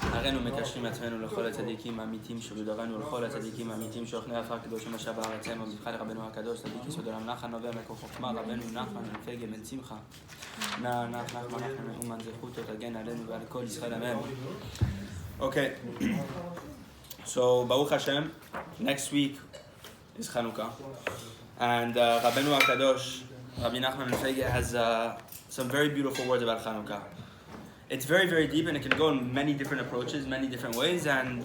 הרינו מקשרים עצמנו לכל הצדיקים האמיתיים שבדורנו ולכל הצדיקים האמיתיים שאוכלי עפר קדושים אשר בארץ הם ובבחן רבנו הקדוש צדיק יסוד עולם נחמן נובע מקור חוכמה רבנו נחמן מפגל בן שמחה נחמן מאומן זכותו תגן עלינו ועל כל ישראל אמן. Okay, so Baruch Hashem, next week is Chanukah, and Rabbeinu HaKadosh, Rabbi נחמן Mefege, has some very beautiful words about Chanukah. It's very, very deep, and it can go in many different approaches, many different ways, and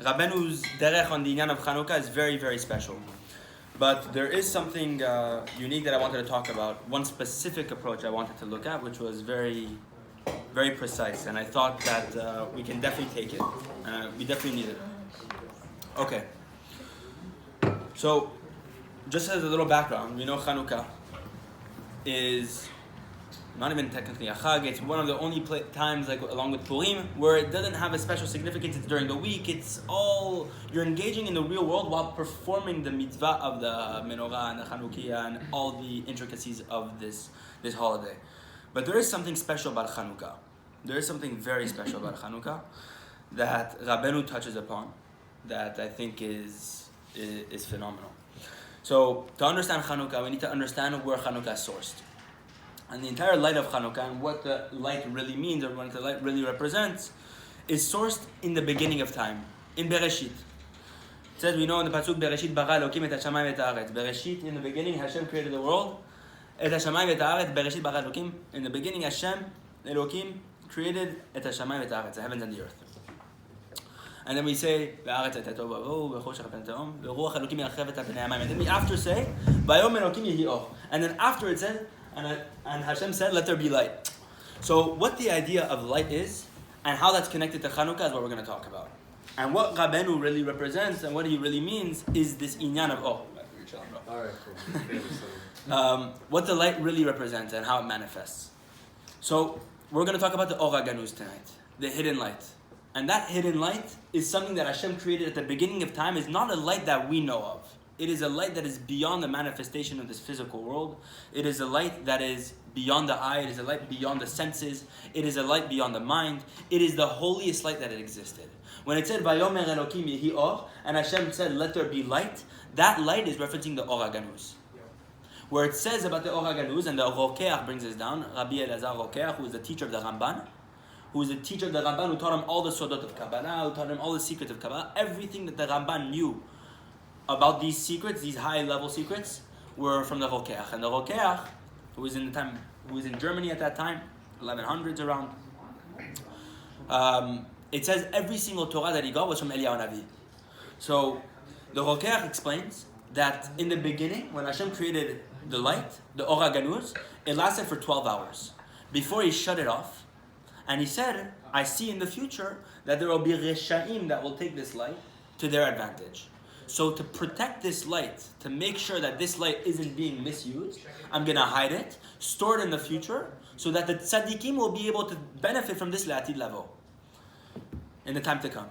Rabbeinu's derech on the inyan of Chanukah is very, very special. But there is something unique that I wanted to talk about, one specific approach I wanted to look at, which was very, very precise, and I thought that we can definitely take it. We definitely need it. Okay. So, just as a little background, we know Chanukah is not even technically a Chag. It's one of the only times, like along with Purim, where it doesn't have a special significance. It's during the week. It's all, you're engaging in the real world while performing the mitzvah of the menorah and the Chanukiah and all the intricacies of this holiday. But there is something special about Chanukah. There is something very special about Chanukah that Rabbeinu touches upon that I think is phenomenal. So to understand Chanukah, we need to understand where Chanukah is sourced. And the entire light of Chanukah and what the light really means or what the light really represents is sourced in the beginning of time, in Bereshit. It says, we know in the Pasuk, Bereshit bara Elokim et hashamayim et haaretz. Bereshit, in the beginning, Hashem created the world. Et hashamayim et haaretz, Bereshit bara Elokim. In the beginning, Hashem, Elokim, created et hashamayim et haaretz, the heavens and the earth. And then we say, Ve'aretz et tov v'avu, v'choshech ben tehom, v'ruach Elokim yachrevet al pnei hamayim. And then we after say, Vayom Elokim yehi or. And then after it says, and Hashem said, let there be light. So what the idea of light is, and how that's connected to Chanukah is what we're going to talk about. And what Rabbeinu really represents, and what he really means, is this inyan of, all right, cool. What the light really represents and how it manifests. So we're going to talk about the Haganuz tonight, the hidden light. And that hidden light is something that Hashem created at the beginning of time, is not a light that we know of. It is a light that is beyond the manifestation of this physical world. It is a light that is beyond the eye. It is a light beyond the senses. It is a light beyond the mind. It is the holiest light that existed. When it said, Vayomer Elokim yehi or, and Hashem said, let there be light, that light is referencing the Haganuz. Where it says about the Haganuz, and the Rokeach brings this down, Rabbi Elazar Rokeach, who is the teacher of the Ramban, who taught him all the Sodot of Kabbalah, who taught him all the secrets of Kabbalah, everything that the Ramban knew about these secrets, these high-level secrets, were from the Rokeach. And the Rokeach, who was in Germany at that time, 1100s around, it says every single Torah that he got was from Eliyahu Navi. So the Rokeach explains that in the beginning, when Hashem created the light, the Haganuz, it lasted for 12 hours before he shut it off. And he said, I see in the future that there will be Reshaim that will take this light to their advantage. So to protect this light, to make sure that this light isn't being misused, I'm going to hide it, store it in the future, so that the tzaddikim will be able to benefit from this la'atid level in the time to come.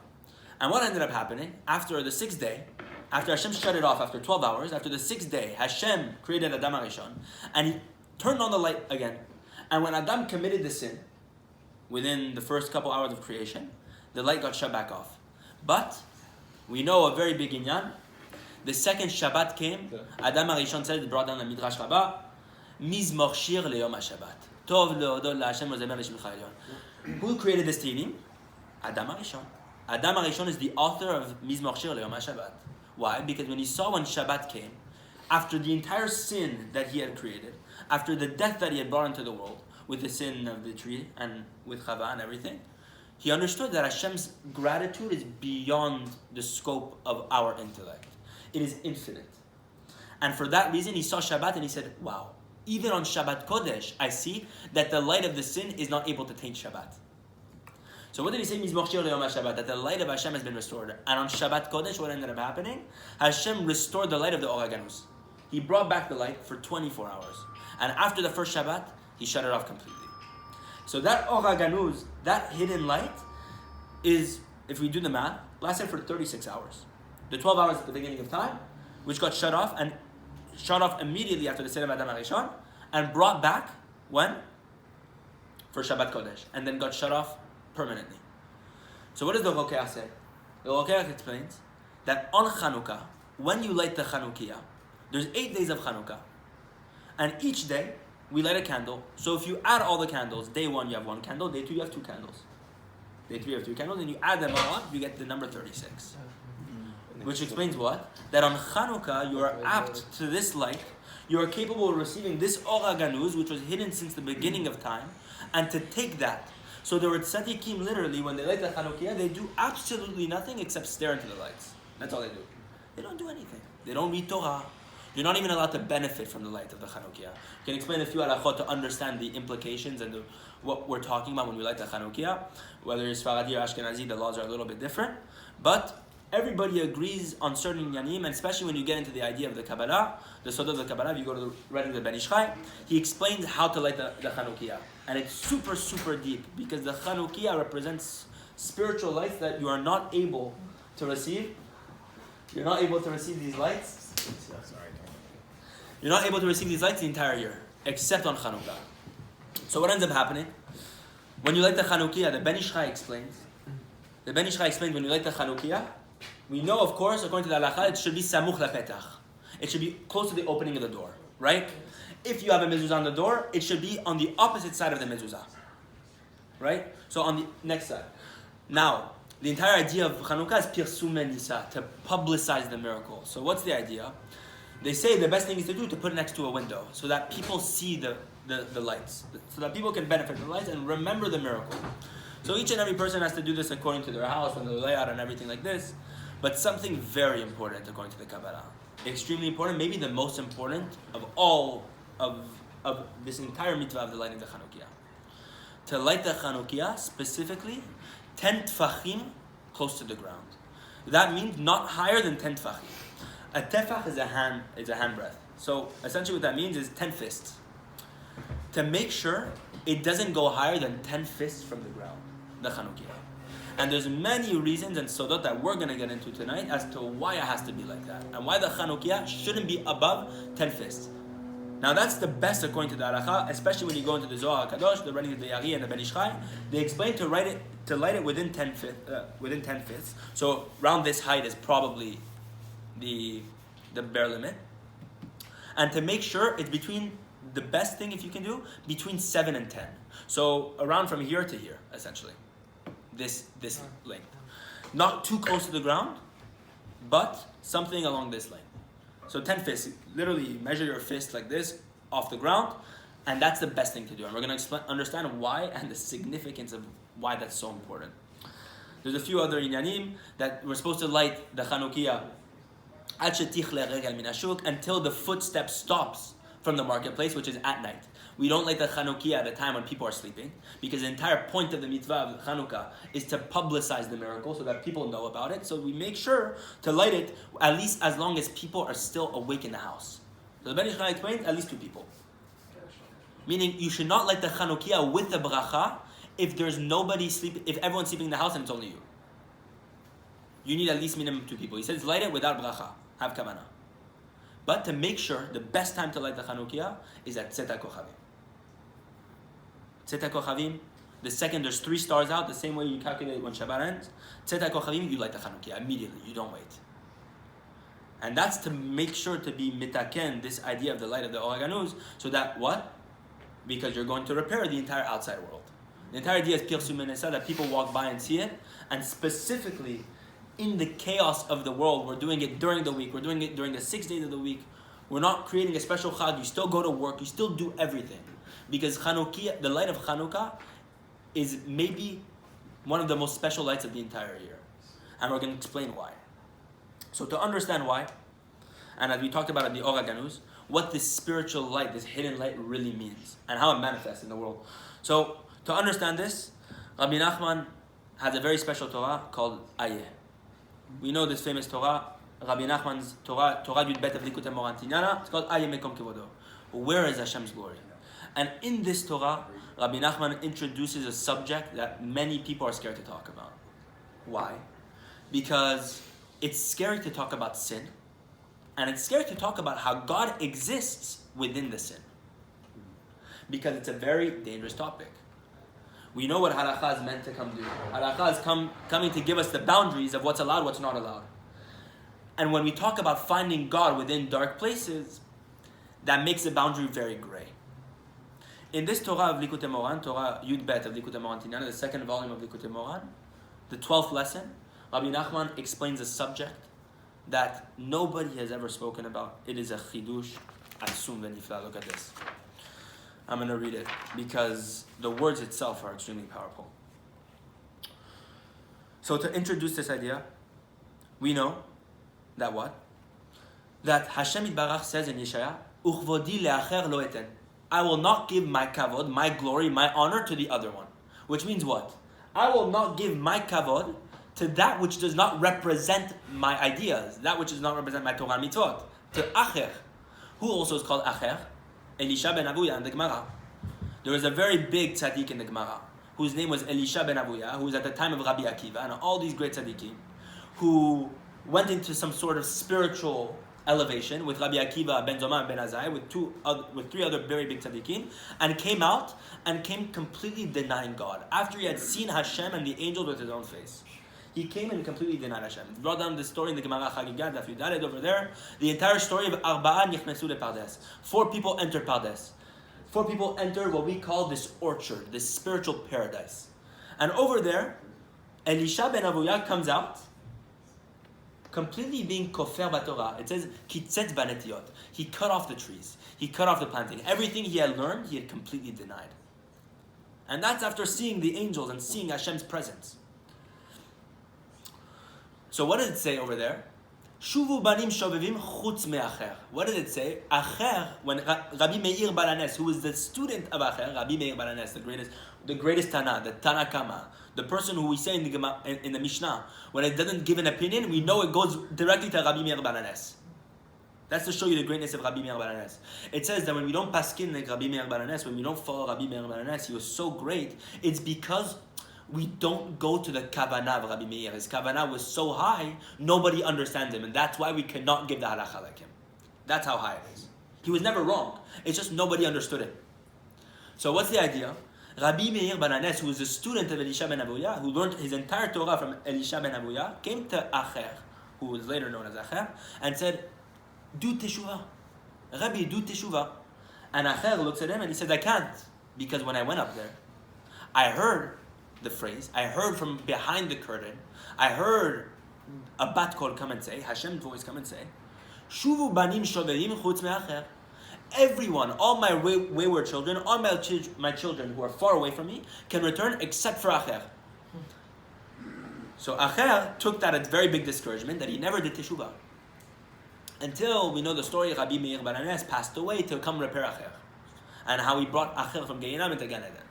And what ended up happening, after the 6th day, after Hashem shut it off after 12 hours, after the 6th day, Hashem created Adam HaRishon, and he turned on the light again. And when Adam committed the sin, within the first couple hours of creation, the light got shut back off. But we know a very big inyan. The second Shabbat came. Adam HaRishon said, brought down the Midrash Rabbah, Mizmor Shir Leyom HaShabbat. Tov leodol laHashem u'zemer l'shmcha elyon. Who created this Tehillim? Adam HaRishon. Adam HaRishon is the author of Mizmor Shir Leyom HaShabbat. Why? Because when he saw when Shabbat came, after the entire sin that he had created, after the death that he had brought into the world, with the sin of the tree and with Chava and everything, he understood that Hashem's gratitude is beyond the scope of our intellect. It is infinite. And for that reason, he saw Shabbat and he said, wow, even on Shabbat Kodesh, I see that the light of the sin is not able to taint Shabbat. So what did he say? Mizmor Shir Leyom HaShabbat, that the light of Hashem has been restored. And on Shabbat Kodesh, what ended up happening? Hashem restored the light of the Haganuz. He brought back the light for 24 hours. And after the first Shabbat, he shut it off completely. So that Haganuz, that hidden light, is, if we do the math, lasted for 36 hours. The 12 hours at the beginning of time, which got shut off, and shut off immediately after the sin of Adam HaRishon, and brought back, when? For Shabbat Kodesh. And then got shut off permanently. So what does the Rokeach say? The Rokeach explains that on Chanukah, when you light the Chanukiah, there's 8 days of Chanukah. And each day, we light a candle. So if you add all the candles, day 1 you have 1 candle, day 2 you have 2 candles. Day 3 you have 2 candles, and you add them all up, you get the number 36. Which explains what? That on Chanukah, you are apt to this light, you are capable of receiving this Or Haganuz, which was hidden since the beginning of time, and to take that. So the tzaddikim, literally, when they light the Chanukiah, they do absolutely nothing except stare into the lights. That's all they do. They don't do anything. They don't read Torah. You're not even allowed to benefit from the light of the Chanukiah. You can explain a few halachot to understand the implications and what we're talking about when we light the Chanukiah. Whether it's Sfaradi or Ashkenazi, the laws are a little bit different. But everybody agrees on certain yanim, and especially when you get into the idea of the Kabbalah, the Sod of the Kabbalah, if you go to the writing of the Ben Ish Chai, he explains how to light the Chanukiah. And it's super, super deep, because the Chanukiah represents spiritual lights that you are not able to receive. You're not able to receive these lights. You're not able to receive these lights the entire year, except on Chanukah. So what ends up happening? When you light the Chanukiah, the Ben Ish Chai explains. The Ben Ish Chai explains when you light the Chanukiah, we know, of course, according to the halacha, it should be samuch lapetach. It should be close to the opening of the door, right? If you have a mezuzah on the door, it should be on the opposite side of the mezuzah, right? So on the next side. Now, the entire idea of Chanukah is pirsum nisa, to publicize the miracle. So what's the idea? They say the best thing is to do to put it next to a window so that people see the lights, so that people can benefit from the lights and remember the miracle. So each and every person has to do this according to their house and the layout and everything like this. But something very important according to the Kabbalah, extremely important, maybe the most important of all of this entire mitzvah of the lighting the Chanukiah. To light the Chanukiah, specifically, 10 tfachim close to the ground. That means not higher than 10 tfachim. A tefach is a hand breadth. So essentially what that means is 10 fists. To make sure it doesn't go higher than 10 fists from the ground, the Chanukiah. And there's many reasons and sodot that we're going to get into tonight as to why it has to be like that. And why the Chanukiah shouldn't be above 10 fists. Now that's the best according to the halacha, especially when you go into the Zohar HaKadosh, the writing of the Ayeh and the Ben Ish Chai. They explain to light it within 10 fists. So around this height is probably the bare limit. And to make sure it's between, the best thing if you can do, between 7 and 10. So around from here to here, essentially. This length. Not too close to the ground, but something along this length. So 10 fists, literally measure your fist like this off the ground, and that's the best thing to do. And we're going to understand why and the significance of why that's so important. There's a few other inyanim that we're supposed to light the Chanukiah until the footstep stops from the marketplace, which is at night. We don't light the Chanukiah at a time when people are sleeping, because the entire point of the mitzvah of Chanukah is to publicize the miracle so that people know about it. So we make sure to light it at least as long as people are still awake in the house. So the Ben Ish Chai explains at least 2 people. Meaning you should not light the Chanukiah with the bracha if there's nobody sleeping, if everyone's sleeping in the house and it's only you. You need at least minimum 2 people. He says light it without bracha, have kavanah. But to make sure, the best time to light the Chanukiah is at Tzet HaKochavim. Tzet HaKochavim, the second there's 3 stars out, the same way you calculate when Shabbat ends, Tzet HaKochavim, you light the Chanukiah immediately, you don't wait. And that's to make sure to be mitaken, this idea of the light of the Or Haganuz, so that what? Because you're going to repair the entire outside world. The entire idea is pirsum nisa, that people walk by and see it, and specifically, in the chaos of the world, we're doing it during the week, we're doing it during the 6 days of the week, we're not creating a special chag, you still go to work, you still do everything. Because Chanukiah, the light of Chanukah, is maybe one of the most special lights of the entire year. And we're going to explain why. So to understand why, and as we talked about at the Or Haganuz, what this spiritual light, this hidden light really means, and how it manifests in the world. So to understand this, Rabbi נחman has a very special Torah called Ayeh. We know this famous Torah, Rabbi Nachman's Torah Yud Bet of Likutei Moharan II. It's called Ayeh Mekom Kevodo. Where is Hashem's glory? And in this Torah, Rabbi נחman introduces a subject that many people are scared to talk about. Why? Because it's scary to talk about sin, and it's scary to talk about how God exists within the sin. Because it's a very dangerous topic. We know what halakha is meant to come do. Halakha is coming to give us the boundaries of what's allowed, what's not allowed. And when we talk about finding God within dark places, that makes the boundary very gray. In this Torah of Likutei Moharan, Torah Yud Bet of Likutei Moharan II, the second volume of Likutei Moharan, the 12th lesson, Rabbi נחman explains a subject that nobody has ever spoken about. It is a chidush asum v'nifla. Look at this. I'm going to read it because the words itself are extremely powerful. So to introduce this idea, we know that what? That Hashem Yitbarach says in Yeshaya, Uchvodi le'acher lo eten. I will not give my kavod, my glory, my honor to the other one. Which means what? I will not give my kavod to that which does not represent my ideas, that which does not represent my Torah and mitzvot. To acher. Who also is called acher? Elisha ben Avuya in the Gemara. There was a very big tzaddik in the Gemara, whose name was Elisha ben Avuya, who was at the time of Rabbi Akiva, and all these great tzaddikim, who went into some sort of spiritual elevation with Rabbi Akiva, Ben Zoma, and Ben Azai, with three other very big tzaddikim, and came out and came completely denying God. After he had seen Hashem and the angels with his own face, he came and completely denied Hashem. He brought down the story in the Gemara Chagigah, Daf Yudalet over there, the entire story of Arba'a Nichnesu lePardes. 4 people entered Pardes. 4 people entered what we call this orchard, this spiritual paradise. And over there, Elisha ben Avuya comes out, completely being kofer b'Torah. It says, kitzet banetiyot. He cut off the trees. He cut off the planting. Everything he had learned, he had completely denied. And that's after seeing the angels and seeing Hashem's presence. So what does it say over there? Shuvu banim shovevim chutz me'acher. What did it say? Acher, when Rabbi Meir Balanes, who was the student of Acher, Rabbi Meir Balanes, the greatest Tana, the Tana Kama, the person who we say in the Mishnah, when it doesn't give an opinion, we know it goes directly to Rabbi Meir Balanes. That's to show you the greatness of Rabbi Meir Balanes. It says that when we don't paskin like Rabbi Meir Balanes, when we don't follow Rabbi Meir Balanes, he was so great, it's because we don't go to the kavanah of Rabbi Meir. His kavanah was so high, nobody understands him, and that's why we cannot give the halacha like him. That's how high it is. He was never wrong. It's just nobody understood him. So what's the idea? Rabbi Meir Balanes, who was a student of Elisha ben Avuya, who learned his entire Torah from Elisha ben Avuya, came to Acher, who was later known as Acher, and said, do teshuvah. Rabbi, do teshuvah. And Acher looks at him and he says, I can't, because when I went up there, I heard the phrase, I heard from behind the curtain, I heard a bat kol come and say, Hashem's voice come and say, Shuvu banim shoverim chutz me'acher. Everyone, all my wayward children, all my children who are far away from me, can return except for Acher. So Acher took that as very big discouragement that he never did teshuvah. Until we know the story, Rabbi Meir Balanes passed away to come repair Acher. And how he brought Acher from Gehinnom into Gan Eden.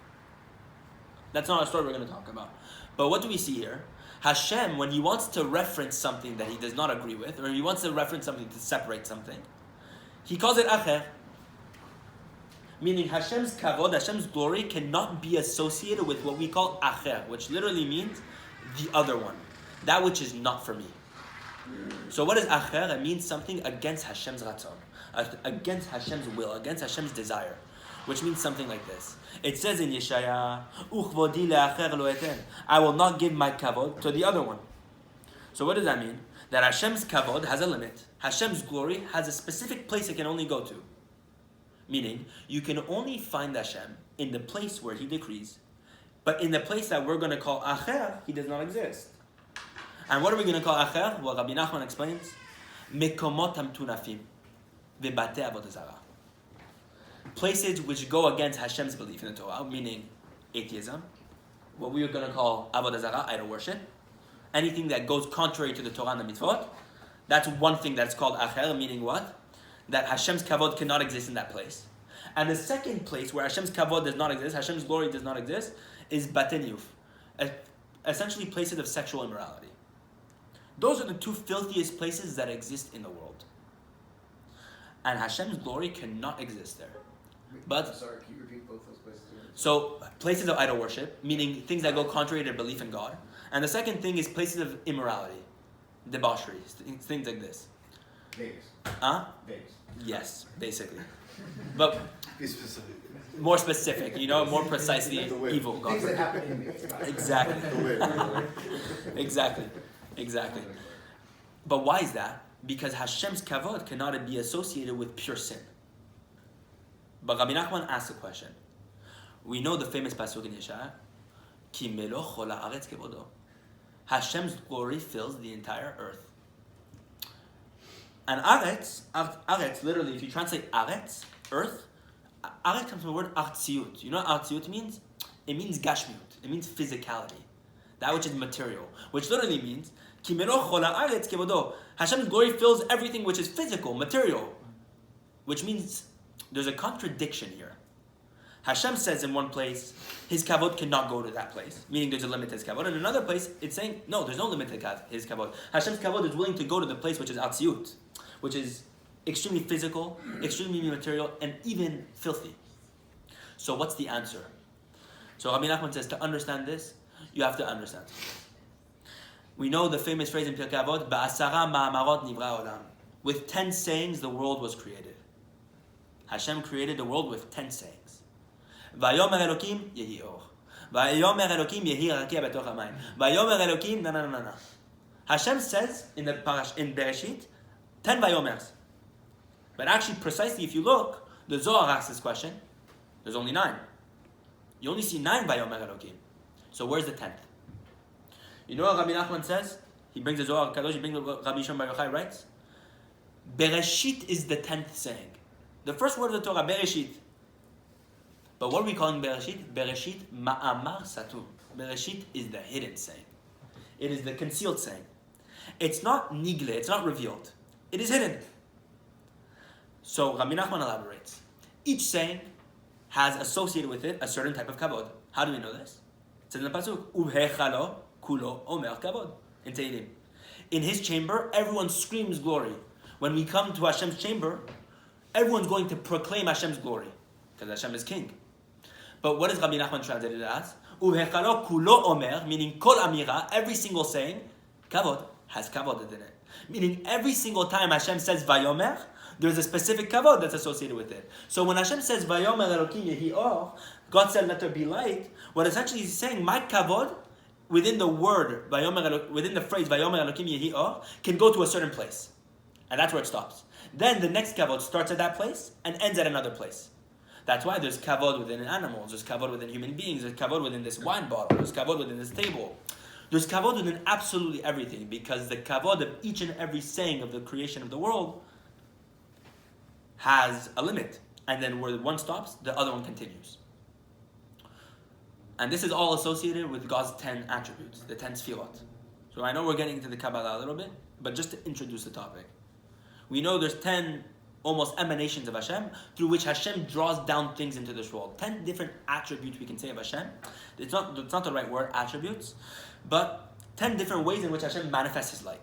That's not a story we're going to talk about. But what do we see here? Hashem, when he wants to reference something that he does not agree with, or he wants to reference something to separate something, he calls it Acher. Meaning Hashem's kavod, Hashem's glory cannot be associated with what we call Acher, which literally means the other one. That which is not for me. So what is Acher? It means something against Hashem's ratzon, against Hashem's will, against Hashem's desire. Which means something like this. It says in Yeshaya, Uchvodi le'acher lo eten. I will not give my kavod to the other one. So what does that mean? That Hashem's kavod has a limit. Hashem's glory has a specific place it can only go to. Meaning, you can only find Hashem in the place where he decrees. But in the place that we're going to call Acher, he does not exist. And what are we going to call Acher? Well, Rabbi נחman explains, Mekomot hamtunafim ve'batei avodah zarah. Places which go against Hashem's belief in the Torah, meaning atheism, what we are going to call avodah zarah, idol worship, anything that goes contrary to the Torah and the mitzvot, that's one thing that's called acher, meaning what? That Hashem's kavod cannot exist in that place. And the second place where Hashem's kavod does not exist, Hashem's glory does not exist, is bateniuf, essentially places of sexual immorality. Those are the 2 filthiest places that exist in the world. And Hashem's glory cannot exist there. But sorry, can you repeat both those places again? So places of idol worship, meaning things that go contrary to belief in God. And the second thing is places of immorality, debauchery, things like this. Vegas. Huh? Vegas. Yes, basically. But be specific. more specific, more precisely evil. God. Things that happen in me. Exactly. But why is that? Because Hashem's kavod cannot be associated with pure sin. But Rabbi נחman asks a question. We know the famous pasuk in Yeshaya, Ki melo chol haaretz kevodo. Hashem's glory fills the entire earth. And aretz, literally, if you translate aretz, earth, aretz comes from the word artziut. You know what artziut means? It means gashmiut. It means physicality. That which is material. Which literally means, Ki melo chol haaretz kevodo. Hashem's glory fills everything which is physical, material. Which means there's a contradiction here. Hashem says in one place, his kavod cannot go to that place, meaning there's a limit to his kavod. In another place, it's saying, no, there's no limit to his kavod. Hashem's kavod is willing to go to the place which is atziut, which is extremely physical, extremely material, and even filthy. So what's the answer? So Rabbi נחman says, to understand this, you have to understand. We know the famous phrase in Pirkei Avot, Ba'asara ma'amarot nivra olam. With 10 sayings, the world was created. Hashem created the world with 10 sayings. Vayomer Elokim yehi or. Vayomer Elokim yehi rakia betoch hamayim. Vayomer Elokim na. Hashem says in Bereshit 10 Vayomers. But actually, precisely if you look, the Zohar asks this question. There's only 9. You only see 9 Vayomer Elokim. So where's the 10th? You know what Rabbi נחman says? He brings the Zohar Kadosh. He brings what Rabbi Shimon Bar Yochai writes. Bereshit is the 10th saying. The first word of the Torah, Bereshit. But what are we calling Bereshit? Bereshit ma'amar satur. Bereshit is the hidden saying. It is the concealed saying. It's not nigle, it's not revealed. It is hidden. So Rabbi נחman elaborates. Each saying has associated with it a certain type of kavod. How do we know this? It says in the pasuk, Ubhechalo kulo omer kavod. In Tehillim. In his chamber, everyone screams glory. When we come to Hashem's chamber, everyone's going to proclaim Hashem's glory. Because Hashem is king. But what does Rabbi נחman translate it as? Ubhechalo kulo omer, meaning kol amira, every single saying, kavod, has kavod in it. Meaning every single time Hashem says vayomer, there's a specific kavod that's associated with it. So when Hashem says vayomer Elokim yehi or, God said let there be light, what essentially he's saying, my kavod, within the word, within the phrase vayomer Elokim yehi or, can go to a certain place. And that's where it stops. Then the next kavod starts at that place and ends at another place. That's why there's kavod within animals, there's kavod within human beings, there's kavod within this wine bottle, there's kavod within this table. There's kavod within absolutely everything, because the kavod of each and every saying of the creation of the world has a limit. And then where one stops, the other one continues. And this is all associated with God's 10 attributes, the 10 sfirot. So I know we're getting into the Kabbalah a little bit, but just to introduce the topic. We know there's 10 almost emanations of Hashem, through which Hashem draws down things into this world. 10 different attributes we can say of Hashem. It's not the right word, attributes, but 10 different ways in which Hashem manifests His light.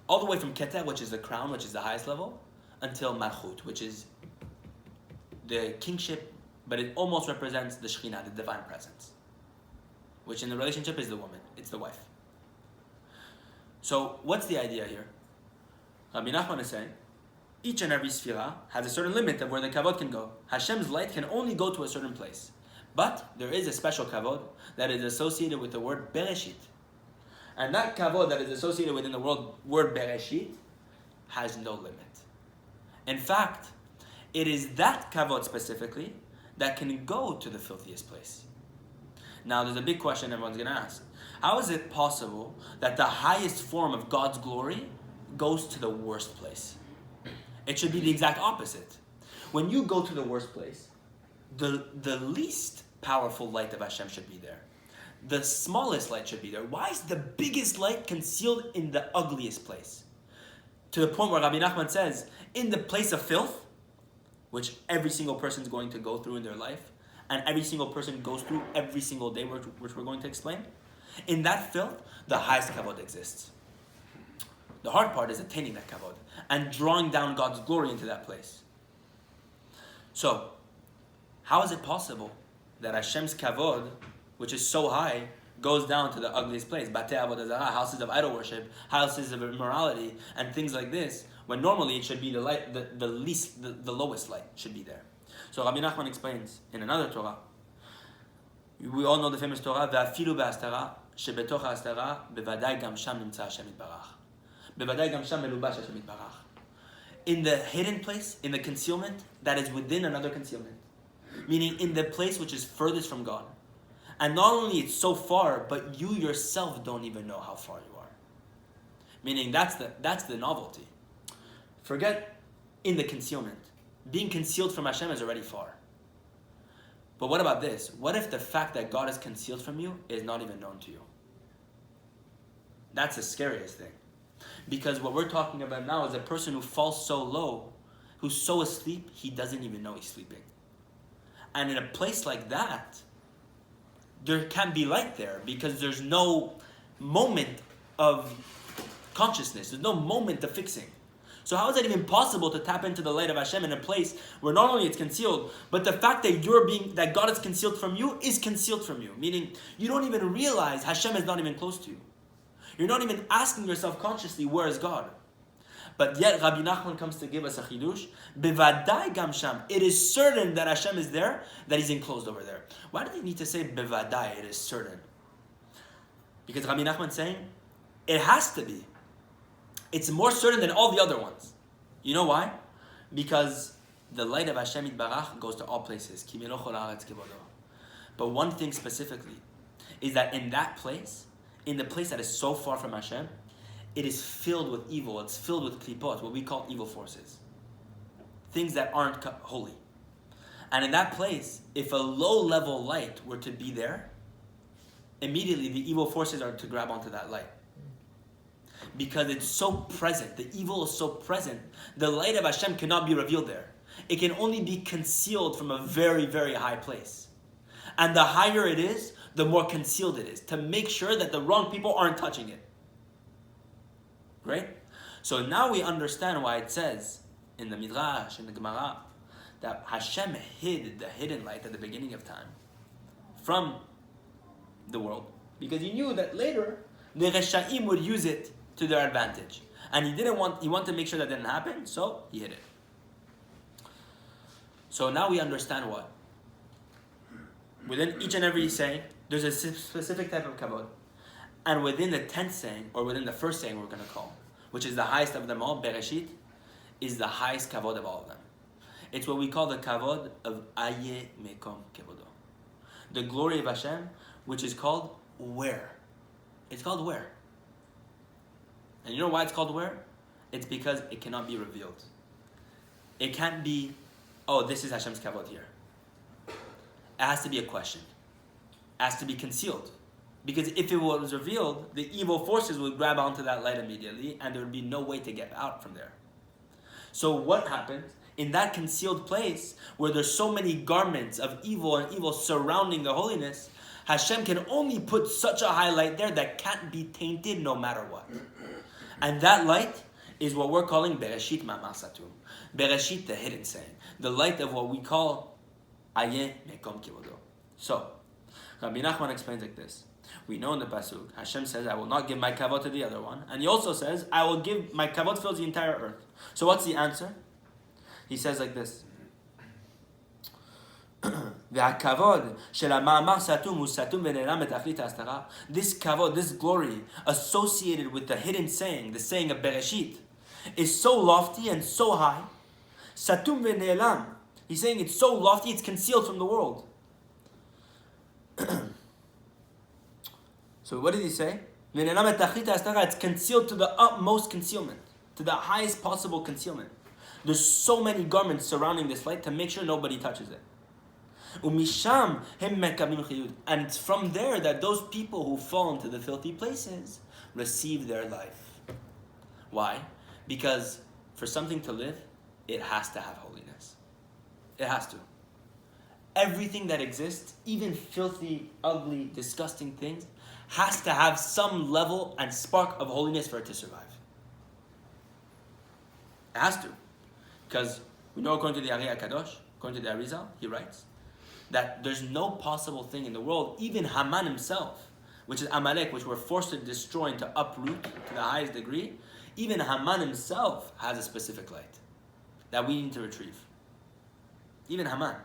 All the way from Keter, which is the crown, which is the highest level, until Malchut, which is the kingship, but it almost represents the Shekhinah, the divine presence, which in the relationship is the woman, it's the wife. So what's the idea here? Rabbi נחman is saying, each and every sphira has a certain limit of where the kavod can go. Hashem's light can only go to a certain place. But there is a special kavod that is associated with the word Bereshit. And that kavod that is associated within the word Bereshit has no limit. In fact, it is that kavod specifically that can go to the filthiest place. Now there's a big question everyone's going to ask. How is it possible that the highest form of God's glory goes to the worst place? It should be the exact opposite. When you go to the worst place, the least powerful light of Hashem should be there. The smallest light should be there. Why is the biggest light concealed in the ugliest place? To the point where Rabbi נחman says, in the place of filth, which every single person is going to go through in their life, and every single person goes through every single day, which we're going to explain, in that filth, the highest kavod exists. The hard part is attaining that kavod and drawing down God's glory into that place. So, how is it possible that Hashem's kavod, which is so high, goes down to the ugliest place? Batei avodah zarah, houses of idol worship, houses of immorality, and things like this, when normally it should be the light, the lowest light should be there. So Rabbi נחman explains in another Torah. We all know the famous Torah, ואפילו בהסתרה, שבתוך ההסתרה, בוודאי גם שם נמצא השם יתברך. בוודאי גם שם מלובש השם יתברך. In the hidden place, in the concealment, that is within another concealment. Meaning in the place which is furthest from God. And not only it's so far, but you yourself don't even know how far you are. Meaning that's the novelty. Forget in the concealment. Being concealed from Hashem is already far. But what about this? What if the fact that God is concealed from you is not even known to you? That's the scariest thing. Because what we're talking about now is a person who falls so low, who's so asleep, he doesn't even know he's sleeping. And in a place like that, there can't be light there because there's no moment of consciousness. There's no moment of fixing. So how is it even possible to tap into the light of Hashem in a place where not only it's concealed, but the fact that God is concealed from you is concealed from you. Meaning, you don't even realize Hashem is not even close to you. You're not even asking yourself consciously, where is God? But yet Rabbi נחman comes to give us a chidush. Bevadai gam sham. It is certain that Hashem is there, that He's enclosed over there. Why do they need to say bevadai? It is certain. Because Rabbi נחman is saying, it has to be. It's more certain than all the other ones. You know why? Because the light of Hashem Yitbarach goes to all places. But one thing specifically is that in that place, in the place that is so far from Hashem, it is filled with evil. It's filled with klipot, what we call evil forces. Things that aren't holy. And in that place, if a low-level light were to be there, immediately the evil forces are to grab onto that light. Because it's so present, the evil is so present, the light of Hashem cannot be revealed there. It can only be concealed from a very, very high place. And the higher it is, the more concealed it is, to make sure that the wrong people aren't touching it. Right? So now we understand why it says in the Midrash, in the Gemara, that Hashem hid the hidden light at the beginning of time from the world. Because He knew that later, the Resha'im would use it to their advantage. And He wanted to make sure that didn't happen, so He hid it. So now we understand what? Within each and every saying, there's a specific type of kavod. And within the 10th saying, or within the first saying we're going to call, which is the highest of them all, Bereshit, is the highest kavod of all of them. It's what we call the kavod of Ayeh Mekom Kevodo. The glory of Hashem, which is called where? It's called where? And you know why it's called where? It's because it cannot be revealed. It can't be, oh, this is Hashem's kavod here. It has to be a question. It has to be concealed. Because if it was revealed, the evil forces would grab onto that light immediately, and there would be no way to get out from there. So what happens? In that concealed place, where there's so many garments of evil and evil surrounding the holiness, Hashem can only put such a high light there that can't be tainted no matter what. And that light is what we're calling Bereshit Ma'amar Satum. Bereshit, the hidden saying. The light of what we call Ayeh Mekom Kevodo. So, Rabbi נחman explains like this. We know in the Pasuk, Hashem says, I will not give my kavod to the other one. And He also says, I will give, my kavod fills the entire earth. So what's the answer? He says like this. This kavod, this glory associated with the hidden saying, the saying of Bereshit, is so lofty and so high. Satum v'ne'elam. He's saying it's so lofty, it's concealed from the world. So what did he say? It's concealed to the utmost concealment, to the highest possible concealment. There's so many garments surrounding this light to make sure nobody touches it. And it's from there that those people who fall into the filthy places receive their life. Why? Because for something to live, it has to have holiness. It has to. Everything that exists, even filthy, ugly, disgusting things, has to have some level and spark of holiness for it to survive. It has to. Because we know according to the Ayeh Kadosh, according to the Arizal, he writes that there's no possible thing in the world, even Haman himself, which is Amalek, which we're forced to destroy and to uproot to the highest degree, even Haman himself has a specific light that we need to retrieve. even Haman,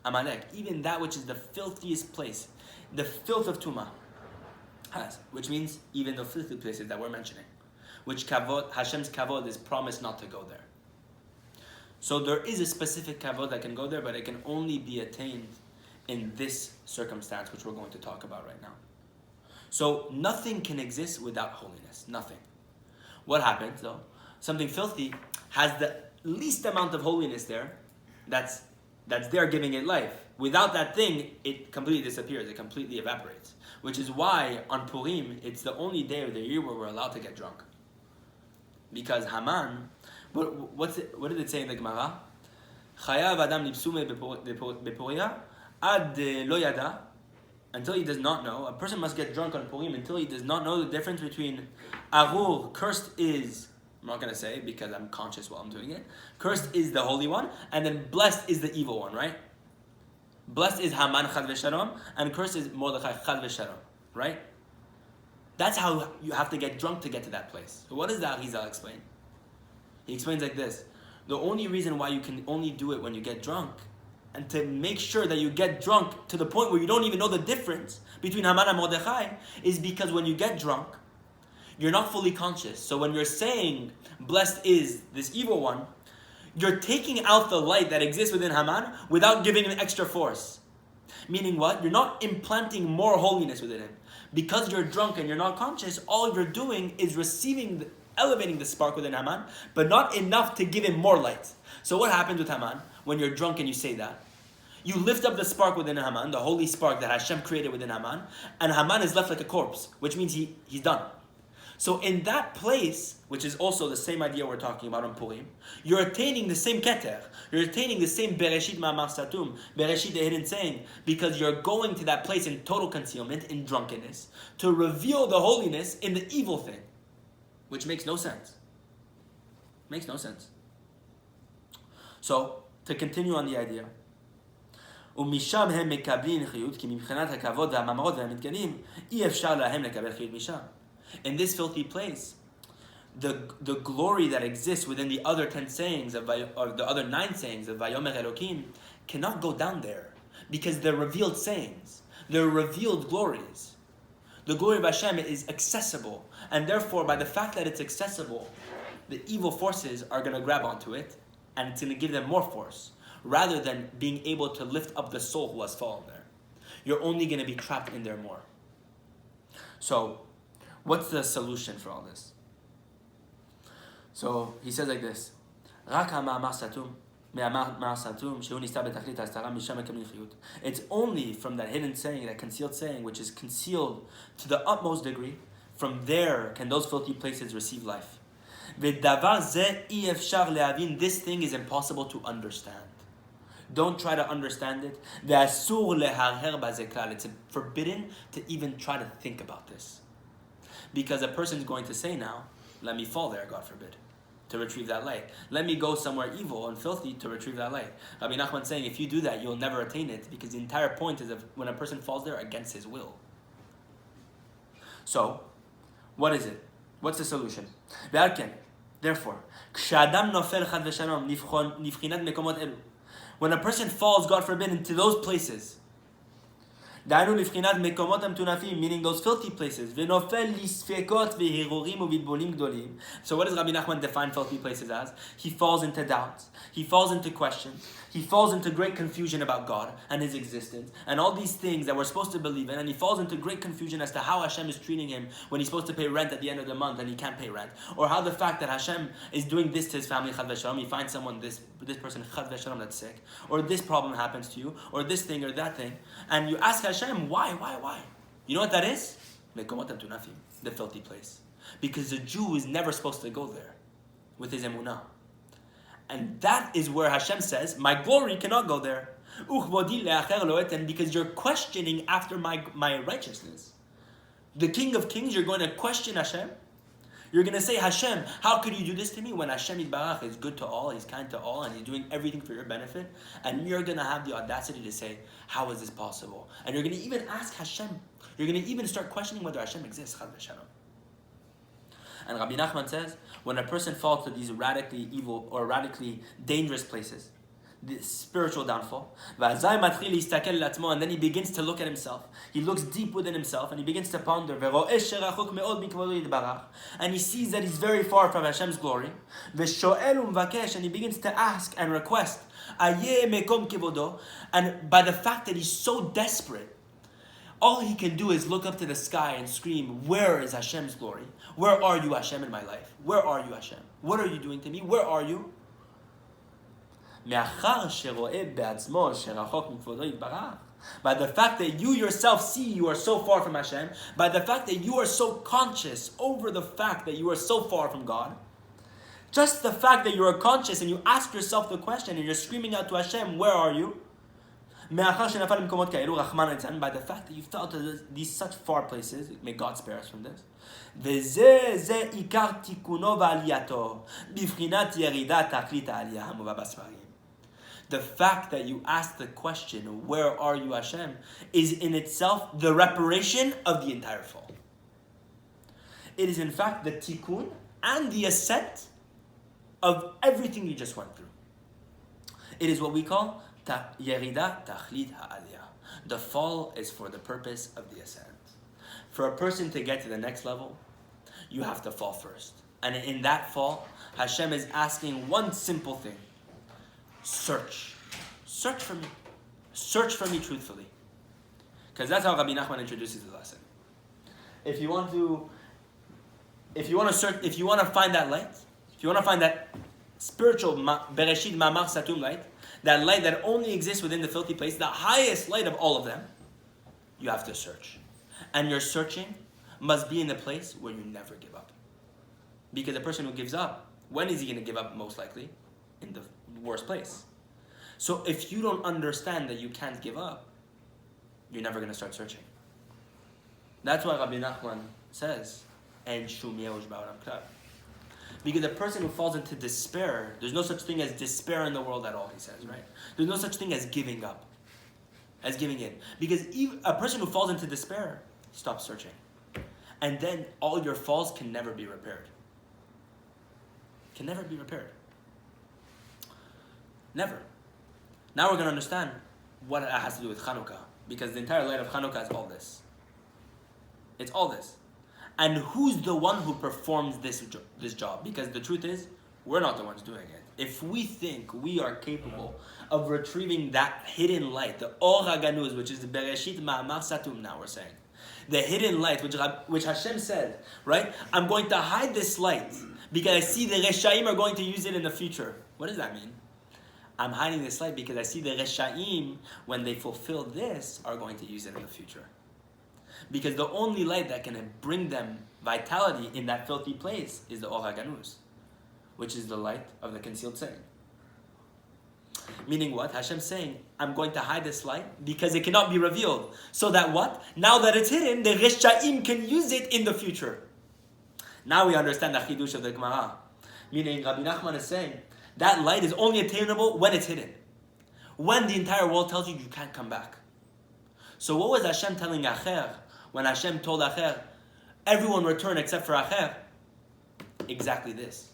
Amalek, even that which is the filthiest place, the filth of Tumah has, which means even the filthy places that we're mentioning, which kavod, Hashem's kavod is promised not to go there. So there is a specific kavod that can go there, but it can only be attained in this circumstance, which we're going to talk about right now. So nothing can exist without holiness, nothing. What happens though? Something filthy has the least amount of holiness there, that's there giving it life. Without that thing, it completely disappears, it completely evaporates. Which is why on Purim, it's the only day of the year where we're allowed to get drunk. Because Haman, what did it say in the Gemara? Chayav adam nipsume beporia ad lo yada, until he does not know. A person must get drunk on Purim until he does not know the difference between arur, cursed is, I'm not going to say because I'm conscious while I'm doing it, cursed is the holy one, and then blessed is the evil one, right? Blessed is Haman chad v'shalom, and cursed is Mordechai chad v'shalom, right? That's how you have to get drunk to get to that place. So what does the Arizal explain? He explains like this: the only reason why you can only do it when you get drunk, and to make sure that you get drunk to the point where you don't even know the difference between Haman and Mordechai, is because when you get drunk, you're not fully conscious. So when you're saying, blessed is this evil one, you're taking out the light that exists within Haman without giving him extra force. Meaning what? You're not implanting more holiness within him. Because you're drunk and you're not conscious, all you're doing is elevating the spark within Haman, but not enough to give him more light. So what happens with Haman when you're drunk and you say that? You lift up the spark within Haman, the holy spark that Hashem created within Haman, and Haman is left like a corpse, which means he's done. So in that place, which is also the same idea we're talking about on Purim, you're attaining the same keter, you're attaining the same bereshit ma'amar satum, bereshit the hidden saying, because you're going to that place in total concealment, in drunkenness, to reveal the holiness in the evil thing, which makes no sense. Makes no sense. So, to continue on the idea, ומשם הם מקבלים חיות, כי מבחינת הכבוד והממרות והמתגלים, אי אפשר להם לקבל חיות משם. In this filthy place, the glory that exists within the other 10 sayings or the other 9 sayings of Vayomer Elokim cannot go down there, because they're revealed sayings, they're revealed glories. The glory of Hashem is accessible, and therefore by the fact that it's accessible, the evil forces are going to grab onto it, and it's going to give them more force, rather than being able to lift up the soul who has fallen there. You're only going to be trapped in there more. So, what's the solution for all this? So he says like this: it's only from that hidden saying, that concealed saying, which is concealed to the utmost degree, from there can those filthy places receive life. This thing is impossible to understand. Don't try to understand it. It's forbidden to even try to think about this. Because a person is going to say now, let me fall there, God forbid, to retrieve that light. Let me go somewhere evil and filthy to retrieve that light. Rabbi נחman saying, if you do that, you'll never attain it, because the entire point is when a person falls there against his will. So, what is it? What's the solution? Therefore, when a person falls, God forbid, into those places, meaning those filthy places. So what does Rabbi נחman define filthy places as? He falls into doubts, he falls into questions, he falls into great confusion about God and His existence, and all these things that we're supposed to believe in, and he falls into great confusion as to how Hashem is treating him when he's supposed to pay rent at the end of the month and he can't pay rent, or how the fact that Hashem is doing this to his family, chad v'shalom, he finds someone, this person, chad v'shalom, that's sick, or this problem happens to you, or this thing or that thing, and you ask Hashem, why? You know what that is? The filthy place. Because the Jew is never supposed to go there with his emunah. And that is where Hashem says, my glory cannot go there. Because you're questioning after my righteousness. The King of Kings, you're going to question Hashem. You're going to say, Hashem, how could you do this to me when Hashem Yitbarach is good to all, He's kind to all, and He's doing everything for your benefit? And you're going to have the audacity to say, how is this possible? And you're going to even ask Hashem, you're going to even start questioning whether Hashem exists, chad v'shalom. And Rabbi נחman says, when a person falls to these radically evil or radically dangerous places, the spiritual downfall. And then he begins to look at himself. He looks deep within himself and he begins to ponder. And he sees that he's very far from Hashem's glory. And he begins to ask and request. And by the fact that he's so desperate, all he can do is look up to the sky and scream, where is Hashem's glory? Where are you, Hashem, in my life? Where are you, Hashem? What are you doing to me? Where are you? By the fact that you yourself see you are so far from Hashem, by the fact that you are so conscious over the fact that you are so far from God, just the fact that you are conscious and you ask yourself the question and you're screaming out to Hashem, where are you? By the fact that you fell to these such far places, may God spare us from this. The fact that you ask the question, where are you, Hashem, is in itself the reparation of the entire fall. It is in fact the tikkun and the ascent of everything you just went through. It is what we call yerida tachlit ha'aliyah. The fall is for the purpose of the ascent. For a person to get to the next level, you have to fall first. And in that fall, Hashem is asking one simple thing. Search. Search for me. Search for me truthfully. Because that's how Rabbi נחman introduces the lesson. If you want to find that light, if you want to find that spiritual Bereshit Mamar Satum light, that light that only exists within the filthy place, the highest light of all of them, you have to search. And your searching must be in the place where you never give up. Because the person who gives up, when is he going to give up most likely? In the worst place. So if you don't understand that you can't give up, you're never going to start searching. That's why Rabbi נחman says, "En shum yehush ba'olam klal." Because the person who falls into despair, there's no such thing as despair in the world at all, he says, right? There's no such thing as giving up, as giving in. Because a person who falls into despair stops searching. And then all your falls can never be repaired. Can never be repaired. Never. Now we're going to understand what it has to do with Chanukah. Because the entire light of Chanukah is all this. It's all this. And who's the one who performs this job? Because the truth is, we're not the ones doing it. If we think we are capable of retrieving that hidden light, the Or Haganuz, which is the Bereshit Ma'amar Satum now we're saying, the hidden light, which Hashem said, right? I'm going to hide this light because I see the Reshaim are going to use it in the future. What does that mean? I'm hiding this light because I see the Reshaim, when they fulfill this, are going to use it in the future. Because the only light that can bring them vitality in that filthy place is the Or Haganuz, which is the light of the concealed saying. Meaning what? Hashem's saying, I'm going to hide this light because it cannot be revealed. So that what? Now that it's hidden, the Reshaim can use it in the future. Now we understand the Chidush of the Gemara. Meaning Rabbi נחman is saying, that light is only attainable when it's hidden. When the entire world tells you you can't come back. So what was Hashem telling Acher when Hashem told Acher, everyone return except for Acher? Exactly this.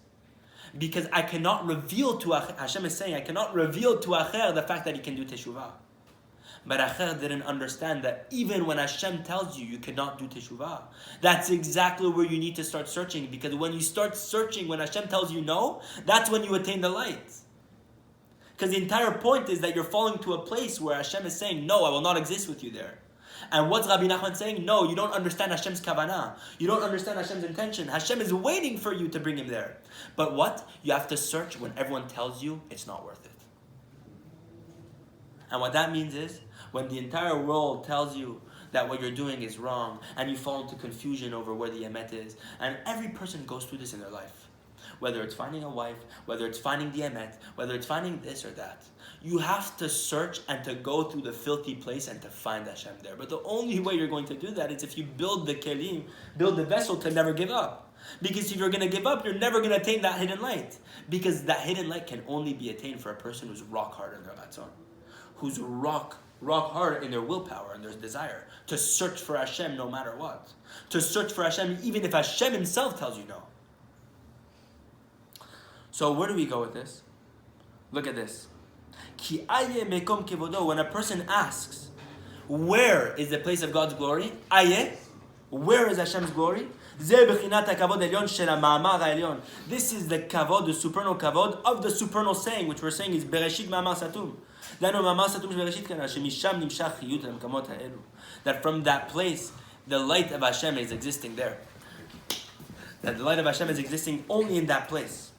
Because I cannot reveal to Acher, Hashem is saying, I cannot reveal to Acher the fact that he can do teshuvah. But Acher didn't understand that even when Hashem tells you cannot do teshuvah, that's exactly where you need to start searching. Because when you start searching, when Hashem tells you no, that's when you attain the light. Because the entire point is that you're falling to a place where Hashem is saying, no, I will not exist with you there. And what's Rabbi נחman saying? No, you don't understand Hashem's kavanah. You don't understand Hashem's intention. Hashem is waiting for you to bring him there. But what? You have to search when everyone tells you it's not worth it. And what that means is, when the entire world tells you that what you're doing is wrong, and you fall into confusion over where the emet is, and every person goes through this in their life. Whether it's finding a wife, whether it's finding the emet, whether it's finding this or that. You have to search and to go through the filthy place and to find Hashem there. But the only way you're going to do that is if you build the kelim, build the vessel to never give up. Because if you're going to give up, you're never going to attain that hidden light. Because that hidden light can only be attained for a person who's rock hard in their ratzon. Who's rock hard in their willpower and their desire. To search for Hashem no matter what. To search for Hashem even if Hashem himself tells you no. So where do we go with this? Look at this. Ki Ayeh mekom kevodo. When a person asks, where is the place of God's glory? Ayeh, where is Hashem's glory? Ze bechinat hakavod elyon shel ha'ma'amar ha'elyon. This is the kavod, the supernal kavod of the supernal saying, which we're saying is Bereshit ma'amar satum. Dano ma'amar satum Bereshit kana shemisham nimshach chiyut ha'mkamot ha'elu. That from that place, the light of Hashem is existing there. That the light of Hashem is existing only in that place.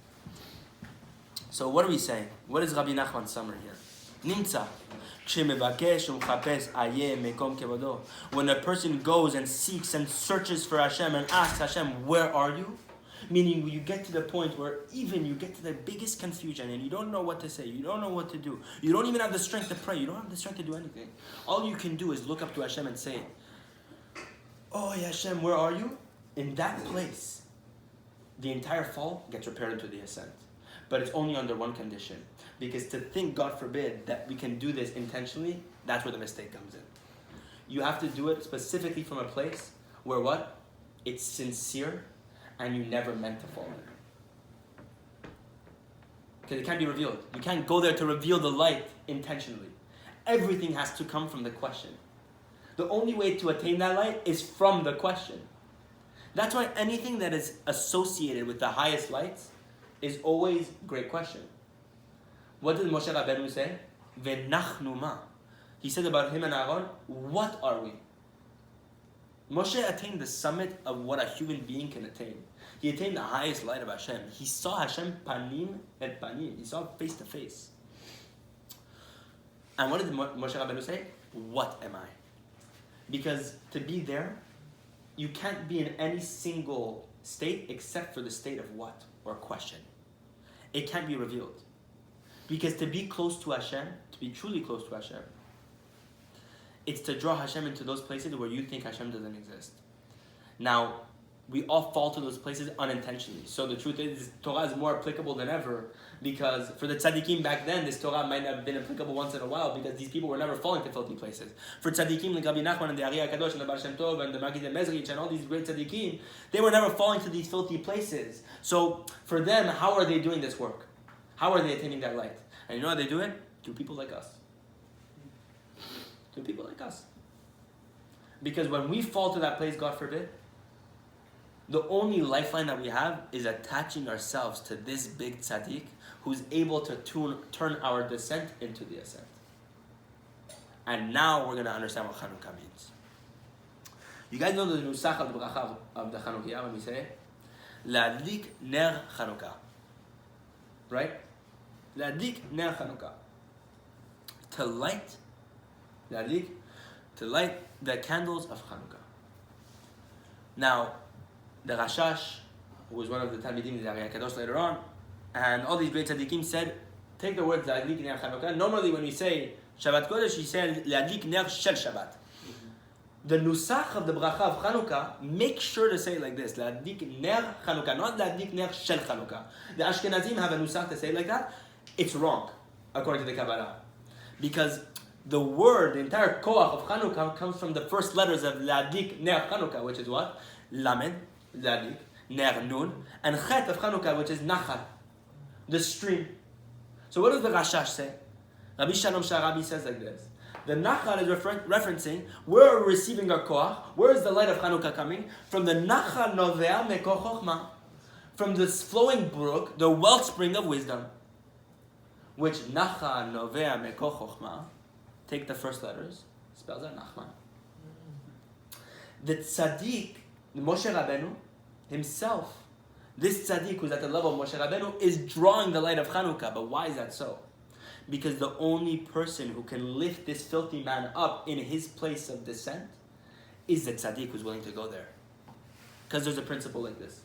So what are we saying? What is Rabbi Nachman's summary here? Nimtza. When a person goes and seeks and searches for Hashem and asks Hashem, where are you? Meaning when you get to the point where even you get to the biggest confusion and you don't know what to say, you don't know what to do, you don't even have the strength to pray, you don't have the strength to do anything. All you can do is look up to Hashem and say, oh Hashem, where are you? In that place, the entire fall gets repaired into the ascent. But it's only under one condition. Because to think, God forbid, that we can do this intentionally, that's where the mistake comes in. You have to do it specifically from a place where what? It's sincere and you never meant to fall in it. Because it can't be revealed. You can't go there to reveal the light intentionally. Everything has to come from the question. The only way to attain that light is from the question. That's why anything that is associated with the highest lights is always great question. What did Moshe Rabbeinu say? Ve'nachnu ma. He said about him and Aaron, what are we? Moshe attained the summit of what a human being can attain. He attained the highest light of Hashem. He saw Hashem panim et panim. He saw face to face. And what did Moshe Rabbeinu say? What am I? Because to be there, you can't be in any single state except for the state of what? Or question. It can't be revealed. Because to be close to Hashem, to be truly close to Hashem, it's to draw Hashem into those places where you think Hashem doesn't exist. Now, we all fall to those places unintentionally. So the truth is, Torah is more applicable than ever, because for the tzaddikim back then, this Torah might have been applicable once in a while, because these people were never falling to filthy places. For tzaddikim like Rabbi נחman and the Ayeh Kadosh and the Baal Shem Tov and the Magid Mezrich and all these great tzaddikim, they were never falling to these filthy places. So for them, how are they doing this work? How are they attaining that light? And you know how they do it? Through people like us. Through people like us. Because when we fall to that place, God forbid, the only lifeline that we have is attaching ourselves to this big tzaddik who's able to turn our descent into the ascent. And now we're going to understand what Chanukah means. You guys know the nusach of the bracha of the Chanukah when we say it? Ladlik ner Chanukah. Right? Ladlik ner Chanukah. To light the candles of Chanukah. Now, the Rashash, who was one of the Talmidim, the Ayeh Kadosh later on, and all these great tzaddikim said, take the word Ladlik ner Chanukah. Normally when we say Shabbat Kodesh, we say Ladlik ner shel Shabbat. The nusach of the bracha of Chanukah, make sure to say it like this, Ladlik ner Chanukah, not Ladlik ner shel Chanukah. The Ashkenazim have a nusach to say it like that. It's wrong, according to the Kabbalah. Because the word, the entire koach of Chanukah comes from the first letters of Ladlik ner Chanukah, which is what? Lamed, Ladlik, ner nun, and Chet of Chanukah, which is Nachal, the stream. So what does the Rashash say? Rabbi Shalom Sharabi says like this. The Nachal is referencing where we're receiving our koach. Where is the light of Chanukah coming? From the Nachal Novea Mekor Chochma, from this flowing brook, the wellspring of wisdom. Which Nachal Novea Mekor Chochma, take the first letters, spells out נחman. The tzaddik, Moshe Rabbeinu, himself, this tzaddik who's at the level of Moshe Rabbeinu, is drawing the light of Chanukah. But why is that so? Because the only person who can lift this filthy man up in his place of descent is the tzaddik who's willing to go there. Because there's a principle like this.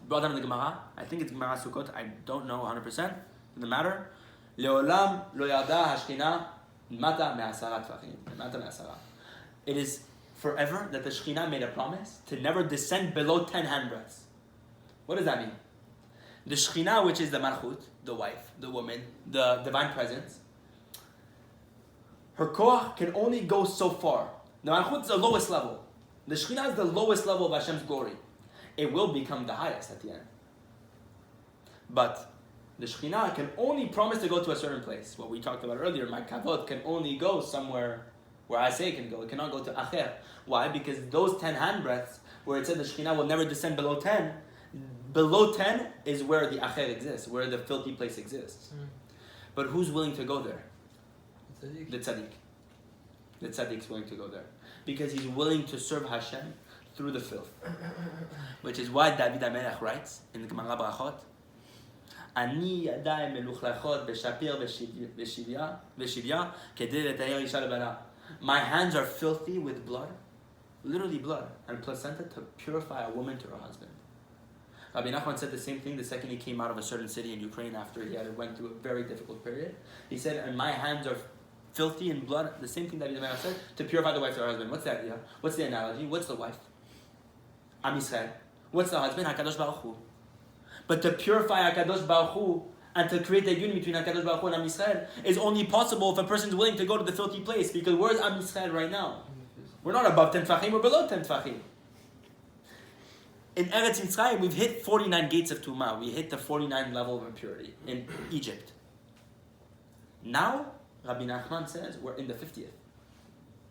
Brought down in the Gemara, I think it's Gemara Sukkot, I don't know 100%, doesn't matter. Le'olam lo yada hashchina mata me'asara tfachim. Mata me'asara. It is forever that the Shekhinah made a promise to never descend below 10 handbreadths. What does that mean? The Shekhinah, which is the Malchut, the wife, the woman, the divine presence, her koach can only go so far. The Malchut is the lowest level. The Shekhinah is the lowest level of Hashem's glory. It will become the highest at the end. But The Shekhinah can only promise to go to a certain place. What we talked about earlier, my kavod can only go somewhere where I say it can go. It cannot go to Acher. Why? Because those 10 handbreadths, where it said the Shekhinah will never descend below 10 is where the Acher exists, where the filthy place exists. But who's willing to go there? The tzaddik. The tzaddik's willing to go there. Because he's willing to serve Hashem through the filth. Which is why David HaMelech writes in the Gemara Brachot, אני ידיים מלוכלכות בשפיר ושביה כדי לטהר אישה לבעלה. My hands are filthy with blood, literally blood, and placenta to purify a woman to her husband. Rabbi נחman said the same thing the second he came out of a certain city in Ukraine after he had went through a very difficult period. He said, and my hands are filthy in blood, the same thing that David HaMelech said, to purify the wife to her husband. What's the idea? What's the analogy? What's the wife? Am Yisrael. What's the husband? HaKadosh Baruch Hu. But to purify HaKadosh Baruch Hu and to create a union between HaKadosh Baruch Hu and Am Yisrael is only possible if a person is willing to go to the filthy place. Because where's Am Yisrael right now? We're not above 10 tfachim, we're below 10 tfachim. In Eretz Yisrael, we've hit 49 gates of Tumah. We hit the 49th level of impurity in Egypt. Now, Rabbi נחman says we're in the 50th.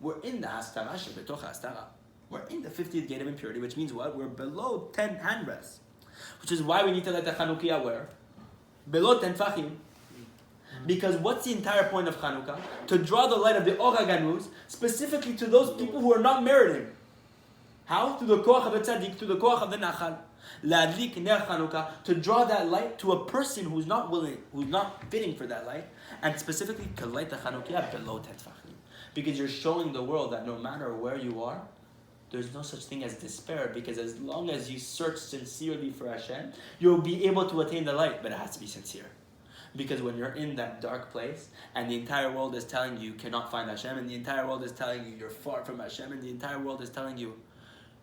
We're in the Hastara Shebetoch Hastara. We're in the 50th gate of impurity, which means what? We're below 10 handbreadths. Which is why we need to let the Chanukah where? Below 10 tfachim. Because what's the entire point of Chanukah? To draw the light of the Or Haganuz specifically to those people who are not meriting. How? Through the koach of the tzaddik, through the koach of the nachal. La'adlik ner Chanukah, to draw that light to a person who's not willing, who's not fitting for that light, and specifically to light the Chanukah below 10 tfachim. Because you're showing the world that no matter where you are, there's no such thing as despair, because as long as you search sincerely for Hashem, you'll be able to attain the light, but it has to be sincere. Because when you're in that dark place, and the entire world is telling you cannot find Hashem, and the entire world is telling you you're far from Hashem, and the entire world is telling you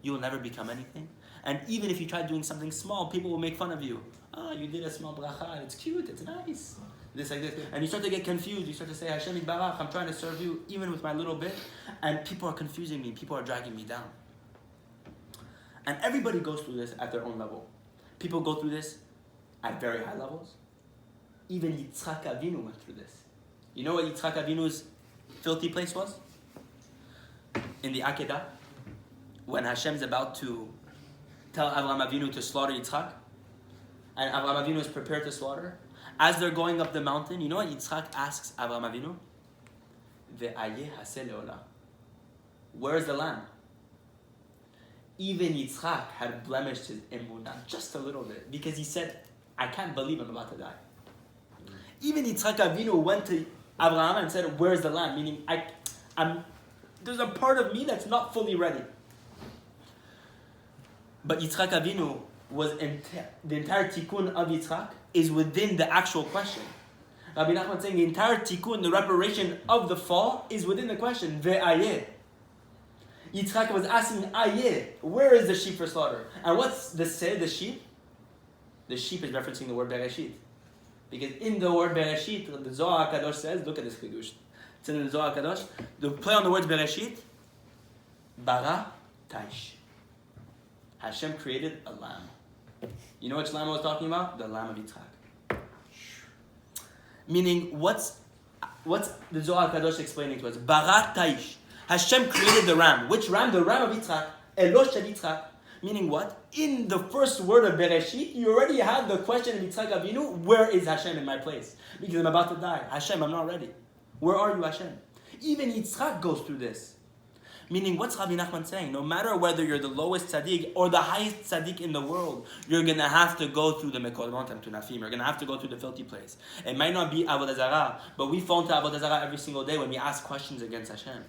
you will never become anything, and even if you try doing something small, people will make fun of you. Oh, you did a small bracha, it's cute, it's nice. This like this, and you start to get confused. You start to say, Hashem Yitbarach, I'm trying to serve you even with my little bit, and people are confusing me. People are dragging me down. And everybody goes through this at their own level. People go through this at very high levels. Even Yitzchak Avinu went through this. You know what Yitzchak Avinu's filthy place was? In the Akedah, when Hashem's about to tell Avraham Avinu to slaughter Yitzchak, and Avraham Avinu is prepared to slaughter. As they're going up the mountain, you know what Yitzchak asks Avraham Avinu? Ayeh haseh leolah. Where's the lamb? Even Yitzchak had blemished his emunah just a little bit, because he said, I can't believe I'm about to die. Even Yitzchak Avinu went to Avraham and said, where's the lamb? Meaning, there's a part of me that's not fully ready. But Yitzchak Avinu was the entire tikkun of Yitzchak is within the actual question. Rabbi נחman saying the entire tikkun, the reparation of the fall, is within the question. Ayeh. Yitzchak was asking Ayeh, where is the sheep for slaughter? And what's the sheep? The sheep is referencing the word Bereshit. Because in the word Bereshit, the Zohar HaKadosh says, look at this chidush. It's in the Zohar HaKadosh. The play on the words Bereshit, bara taish. Hashem created a lamb. You know which lamb I was talking about? The lamb of Yitzchak. Meaning, what's the Zohar HaKadosh explaining to us? Bara taish. Hashem created the ram. Which ram? The ram of Yitzchak. Elosh shel Yitzchak. Meaning what? In the first word of Bereshit, you already had the question of Yitzchak Avinu, where is Hashem in my place? Because I'm about to die. Hashem, I'm not ready. Where are you, Hashem? Even Yitzchak goes through this. Meaning, what's Rabbi נחman saying? No matter whether you're the lowest tzaddik or the highest tzaddik in the world, you're going to have to go through the Mekolot and Tunafim. You're going to have to go through the filthy place. It might not be Avodah Zarah, but we fall into Avodah Zarah every single day when we ask questions against Hashem.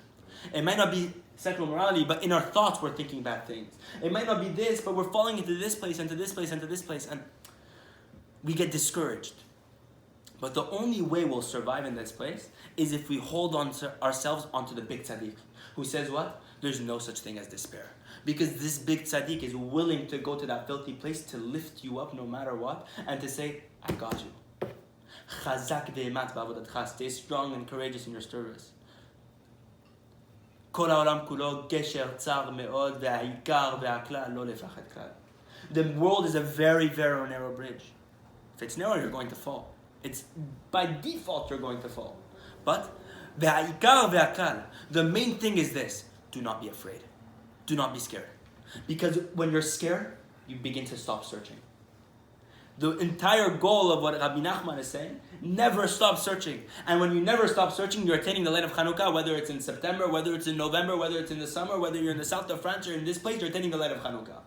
It might not be sexual morality, but in our thoughts we're thinking bad things. It might not be this, but we're falling into this place, into this place, into this place, and we get discouraged. But the only way we'll survive in this place is if we hold on to ourselves onto the big tzaddik, who says what? There's no such thing as despair. Because this big tzaddik is willing to go to that filthy place to lift you up no matter what, and to say, I got you. Chazak ve'emat ba'avodatcha. Stay strong and courageous in your service. כל העולם כולו גשר צר מאוד והעיקר והכלל לא לפחד כלל. The world is a very, very narrow bridge. If it's narrow, you're going to fall. It's by default you're going to fall. But the main thing is this: do not be afraid. Do not be scared. Because when you're scared, you begin to stop searching. The entire goal of what Rabbi נחman is saying, never stop searching. And when you never stop searching, you're attaining the light of Chanukah, whether it's in September, whether it's in November, whether it's in the summer, whether you're in the south of France or in this place, you're attaining the light of Chanukah.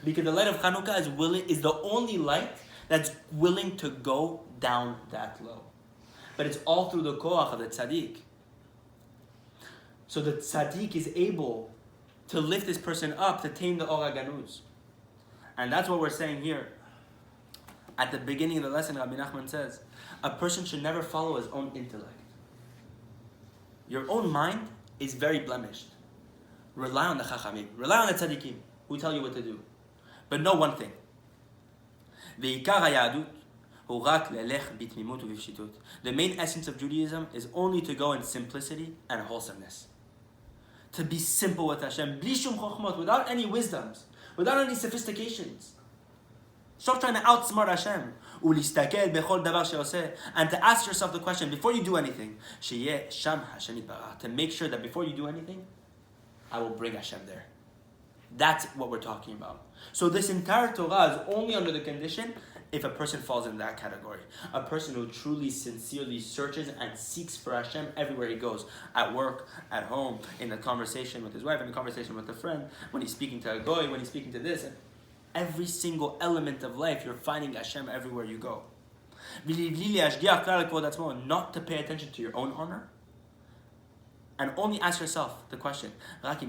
Because the light of Chanukah is the only light that's willing to go down that low. But it's all through the koach of the tzaddik. So the tzaddik is able to lift this person up to tame the or Haganuz. And that's what we're saying here. At the beginning of the lesson, Rabbi נחman says, a person should never follow his own intellect. Your own mind is very blemished. Rely on the chachamim. Rely on the tzaddikim who tell you what to do. But know one thing. The main essence of Judaism is only to go in simplicity and wholesomeness. To be simple with Hashem, without any wisdoms, without any sophistications. Stop trying to outsmart Hashem. And to ask yourself the question, before you do anything, to make sure that before you do anything, I will bring Hashem there. That's what we're talking about. So this entire Torah is only under the condition if a person falls in that category. A person who truly, sincerely searches and seeks for Hashem everywhere he goes. At work, at home, in the conversation with his wife, in the conversation with a friend, when he's speaking to a goy, when he's speaking to this. Every single element of life, you're finding Hashem everywhere you go. Not to pay attention to your own honor. And only ask yourself the question. Ask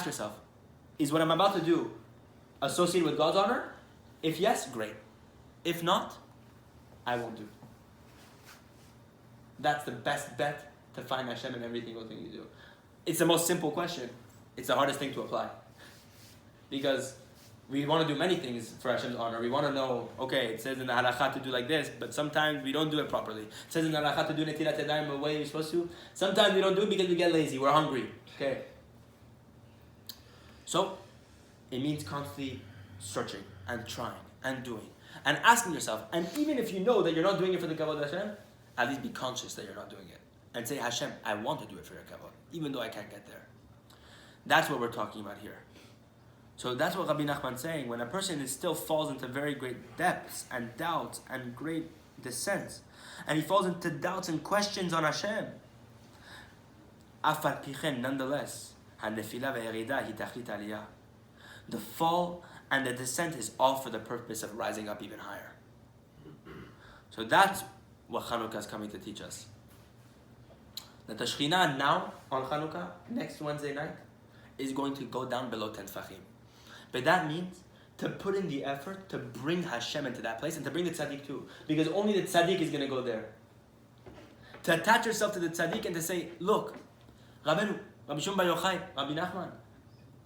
yourself, is what I'm about to do associated with God's honor? If yes, great. If not, I won't do. That's the best bet to find Hashem in every single thing you do. It's the most simple question. It's the hardest thing to apply. Because we want to do many things for Hashem's honor. We want to know, okay, it says in the halakha to do like this, but sometimes we don't do it properly. It says in the halakha to do netilat yadayim the way you're supposed to. Sometimes we don't do it because we get lazy, we're hungry. Okay. So, it means constantly searching and trying and doing and asking yourself. And even if you know that you're not doing it for the kavod of Hashem, at least be conscious that you're not doing it. And say, Hashem, I want to do it for your kavod, even though I can't get there. That's what we're talking about here. So that's what Rabbi נחman is saying. When a person still falls into very great depths and doubts and great descents, and he falls into doubts and questions on Hashem, nonetheless, the fall and the descent is all for the purpose of rising up even higher. So that's what Chanukah is coming to teach us. That the Shekhinah now on Chanukah, next Wednesday night, is going to go down below 10 tefachim. But that means to put in the effort to bring Hashem into that place and to bring the tzaddik too. Because only the tzaddik is going to go there. To attach yourself to the tzaddik and to say, look, Rabbeinu, Rabbi Shimon Bar Yochai, Rabbi נחman,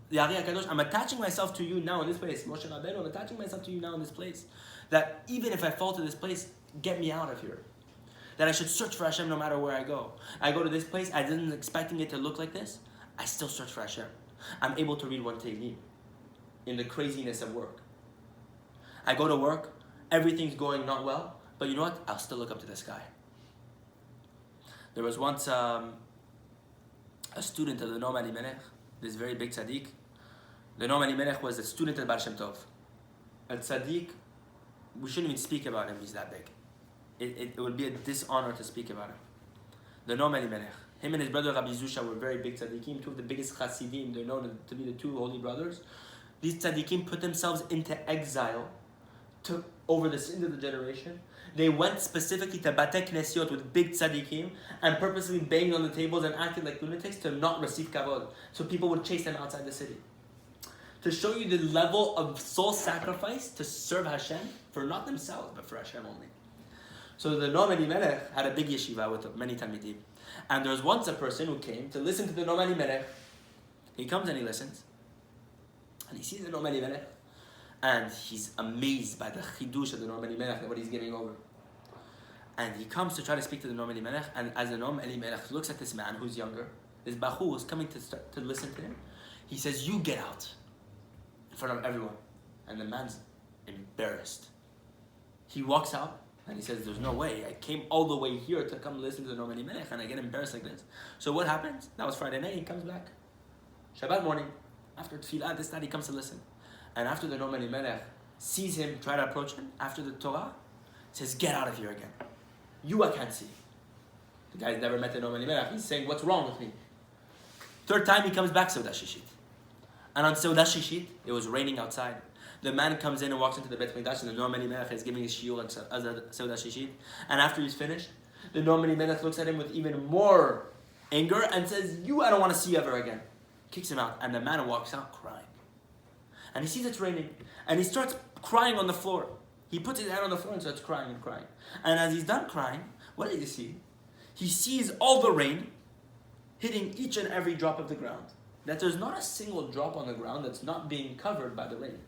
the Ayeh HaKadosh, I'm attaching myself to you now in this place. Moshe Rabbeinu, I'm attaching myself to you now in this place. That even if I fall to this place, get me out of here. That I should search for Hashem no matter where I go. I go to this place, I didn't expecting it to look like this. I still search for Hashem. I'm able to read one Tehillim in the craziness of work. I go to work, everything's going not well, but you know what? I'll still look up to the sky. There was once a student of the Noam Elimelech, this very big tzaddik. The Noam Elimelech was a student of Baal Shem Tov. A tzaddik, we shouldn't even speak about him, he's that big. It would be a dishonor to speak about him. The Noam Elimelech. Him and his brother Rabbi Zusha were very big tzaddikim, two of the biggest chassidim. They're known to be the two holy brothers. These tzaddikim put themselves into exile over the sins of the generation. They went specifically to Batei Knesiot with big tzaddikim and purposely banged on the tables and acted like lunatics to not receive kavod. So people would chase them outside the city. To show you the level of soul sacrifice to serve Hashem for not themselves, but for Hashem only. So the Noam Elimelech had a big yeshiva with many talmidim. And there was once a person who came to listen to the Noam Elimelech. He comes and he listens. And he sees the Noam Elimelech. And he's amazed by the chidush of the Noam Elimelech and what he's giving over. And he comes to try to speak to the Noam Elimelech. And as the Noam Elimelech looks at this man who's younger, this Bachu who's coming to listen to him, he says, you get out in front of everyone. And the man's embarrassed. He walks out and he says, there's no way. I came all the way here to come listen to the Normani Melech and I get embarrassed like this. So what happens? That was Friday night, he comes back. Shabbat morning, after Tfilah, this night he comes to listen. And after the Normani Melech sees him, try to approach him, after the Torah, says, get out of here again. You I can't see. The guy's never met the Normani Melech. He's saying, what's wrong with me? Third time he comes back, Seudah Shishit. And on Seudah Shishit, it was raining outside. The man comes in and walks into the Beit Mikdash, and the Normani Melech is giving his shiur on Seudah Shishit. And after he's finished, the Normani Melech looks at him with even more anger and says, you, I don't want to see you ever again. Kicks him out, and the man walks out crying. And he sees it's raining, and he starts crying on the floor. He puts his hand on the floor and starts crying and crying. And as he's done crying, what does he see? He sees all the rain hitting each and every drop of the ground. That there's not a single drop on the ground that's not being covered by the rain.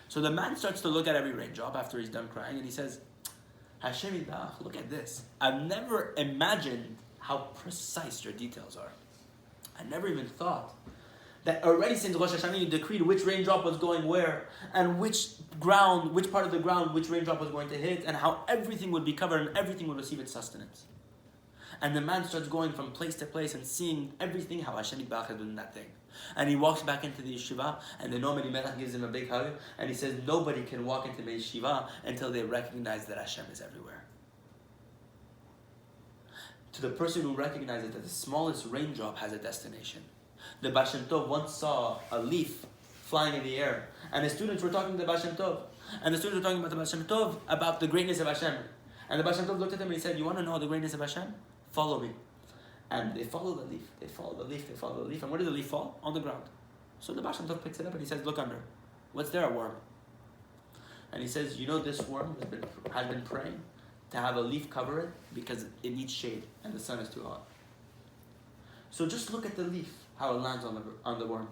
So the man starts to look at every raindrop after he's done crying, and he says, Hashem Yitbarach, look at this. I've never imagined how precise your details are. I never even thought that already since Rosh Hashanah you decreed which raindrop was going where, and which part of the ground, which raindrop was going to hit, and how everything would be covered and everything would receive its sustenance. And the man starts going from place to place and seeing everything, how Hashem Yitbarach has done that thing. And he walks back into the yeshiva, and the Normani Melech gives him a big hug, and he says, nobody can walk into the yeshiva until they recognize that Hashem is everywhere. To the person who recognizes that the smallest raindrop has a destination. The Baal Shem Tov once saw a leaf flying in the air, and the students were talking to the Baal Shem Tov, and the students were talking about the Baal Shem Tov, about the greatness of Hashem. And the Baal Shem Tov looked at them and he said, you want to know the greatness of Hashem? Follow me. And they follow the leaf, they follow the leaf, they follow the leaf, and where did the leaf fall? On the ground. So the Baal Shem Tov picks it up and he says, look under. What's there? A worm. And he says, you know this worm has been praying to have a leaf cover it because it needs shade and the sun is too hot. So just look at the leaf, how it lands on the worm.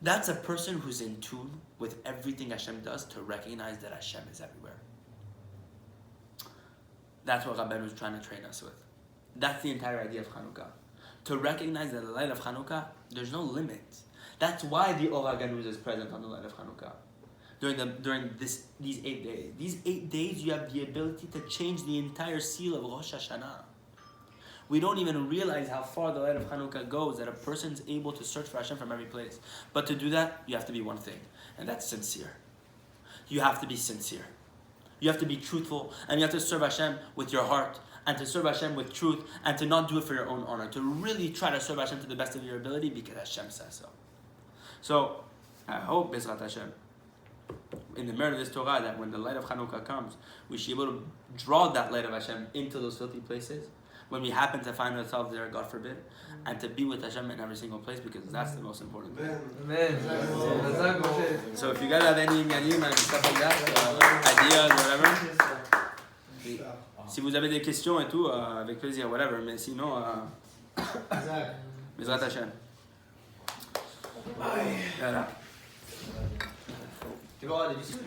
That's a person who's in tune with everything Hashem does to recognize that Hashem is everywhere. That's what Rabbeinu is trying to train us with. That's the entire idea of Chanukah. To recognize that the light of Chanukah, there's no limit. That's why the Or Haganuz is present on the light of Chanukah. During these 8 days. These 8 days you have the ability to change the entire seal of Rosh Hashanah. We don't even realize how far the light of Chanukah goes, that a person's able to search for Hashem from every place. But to do that, you have to be one thing, and that's sincere. You have to be sincere. You have to be truthful, and you have to serve Hashem with your heart, and to serve Hashem with truth, and to not do it for your own honor. To really try to serve Hashem to the best of your ability because Hashem says so. So, I hope, Bezrat Hashem, in the merit of this Torah, that when the light of Chanukah comes, we should be able to draw that light of Hashem into those filthy places, when we happen to find ourselves there, God forbid, and to be with Hashem in every single place, because that's the most important thing. Amen. So if you guys have any inyanim and stuff like that, ideas, whatever, si vous avez des questions et tout, avec plaisir, whatever, mais sinon, Bezrat Hashem. Voilà. Tu vois, des discussions.